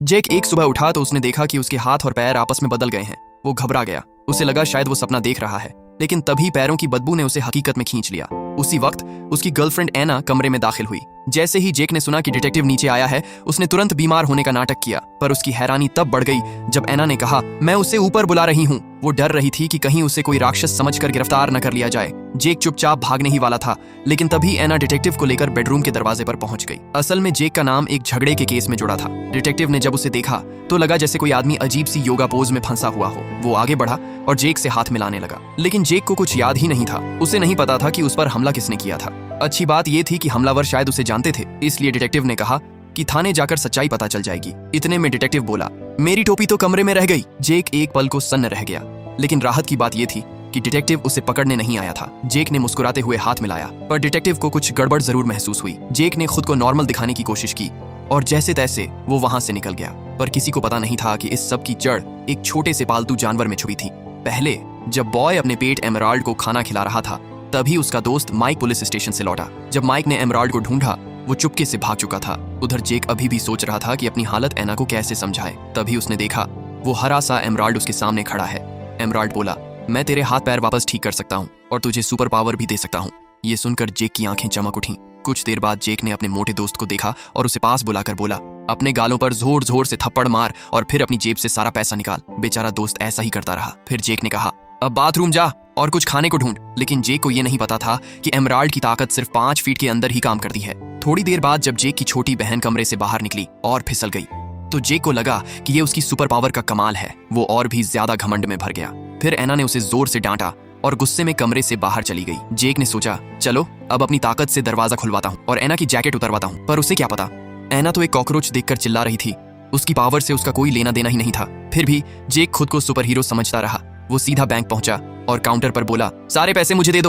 जेक एक सुबह उठा तो उसने देखा कि उसके हाथ और पैर आपस में बदल गए हैं। वो घबरा गया। उसे लगा शायद वो सपना देख रहा है, लेकिन तभी पैरों की बदबू ने उसे हकीकत में खींच लिया। उसी वक्त उसकी गर्लफ्रेंड एना कमरे में दाखिल हुई। जैसे ही जेक ने सुना कि डिटेक्टिव नीचे आया है, उसने तुरंत बीमार होने का नाटक किया। पर उसकी हैरानी तब बढ़ गई जब एना ने कहा, मैं उसे ऊपर बुला रही हूँ। वो डर रही थी कि कहीं उसे कोई राक्षस समझकर गिरफ्तार न कर लिया जाए। जेक चुपचाप भागने ही वाला था, लेकिन तभी एना डिटेक्टिव को लेकर बेडरूम के दरवाजे पर पहुंच गई। असल में जेक का नाम एक झगड़े के केस में जुड़ा था। डिटेक्टिव ने जब उसे देखा तो लगा जैसे कोई आदमी अजीब सी योगा पोज में फंसा हुआ हो। वो आगे बढ़ा और जेक से हाथ मिलाने लगा, लेकिन जेक को कुछ याद ही नहीं था। उसे नहीं पता था कि उस पर हमला किसने किया था। अच्छी बात यह थी कि हमलावर शायद उसे जानते थे, इसलिए डिटेक्टिव ने कहा कि थाने जाकर सच्चाई पता चल जाएगी। इतने में डिटेक्टिव बोला, मेरी टोपी तो कमरे में रह गई। जेक एक पल को सन्न रह गया, लेकिन राहत की बात यह थी कि डिटेक्टिव उसे पकड़ने नहीं आया था। जेक ने मुस्कुराते हुए हाथ मिलाया, पर डिटेक्टिव को कुछ गड़बड़ जरूर महसूस हुई। जेक ने खुद को नॉर्मल दिखाने की कोशिश की और जैसे तैसे वो वहां से निकल गया। पर किसी को पता नहीं था कि इस सब की जड़ एक छोटे से पालतू जानवर में छुपी थी। पहले जब बॉय अपने पेट एमराल्ड को खाना खिला रहा था, तभी उसका दोस्त माइक पुलिस स्टेशन से लौटा। जब माइक ने एमराल्ड को ढूंढा, वो चुपके से भाग चुका था। उधर जेक अभी भी सोच रहा था कि अपनी हालत एना को कैसे समझाए। तभी उसने देखा वो हरा सा एमराल्ड उसके सामने खड़ा है। एमराल्ड बोला, मैं तेरे हाथ पैर वापस ठीक कर सकता हूँ और तुझे सुपर पावर भी दे सकता हूँ। ये सुनकर जेक की आंखें चमक उठीं। कुछ देर बाद जेक ने अपने मोटे दोस्त को देखा और उसे पास बुलाकर बोला, अपने गालों पर जोर जोर से थप्पड़ मार और फिर अपनी जेब से सारा पैसा निकाल। बेचारा दोस्त ऐसा ही करता रहा। फिर जेक ने कहा, अब बाथरूम जा और कुछ खाने को ढूंढ। लेकिन जेक को यह नहीं पता था कि एमराल्ड की ताकत सिर्फ 5 फीट के अंदर ही काम करती है। थोड़ी देर बाद जब जेक की छोटी बहन कमरे से बाहर निकली और फिसल गई, तो जेक को लगा कि ये उसकी सुपर पावर का कमाल है। वो और भी ज्यादा घमंड में भर गया। फिर एना ने उसे जोर से डांटा और गुस्से में कमरे से बाहर चली गई। जेक ने सोचा, चलो अब अपनी ताकत से दरवाजा खुलवाता हूँ और एना की जैकेट उतरवाता हूँ। पर उसे क्या पता, एना तो एक कॉकरोच देखकर चिल्ला रही थी। उसकी पावर से उसका कोई लेना देना ही नहीं था। फिर भी जेक खुद को सुपर हीरो समझता रहा। वो सीधा बैंक पहुंचा और काउंटर पर बोला, सारे पैसे मुझे दे दो।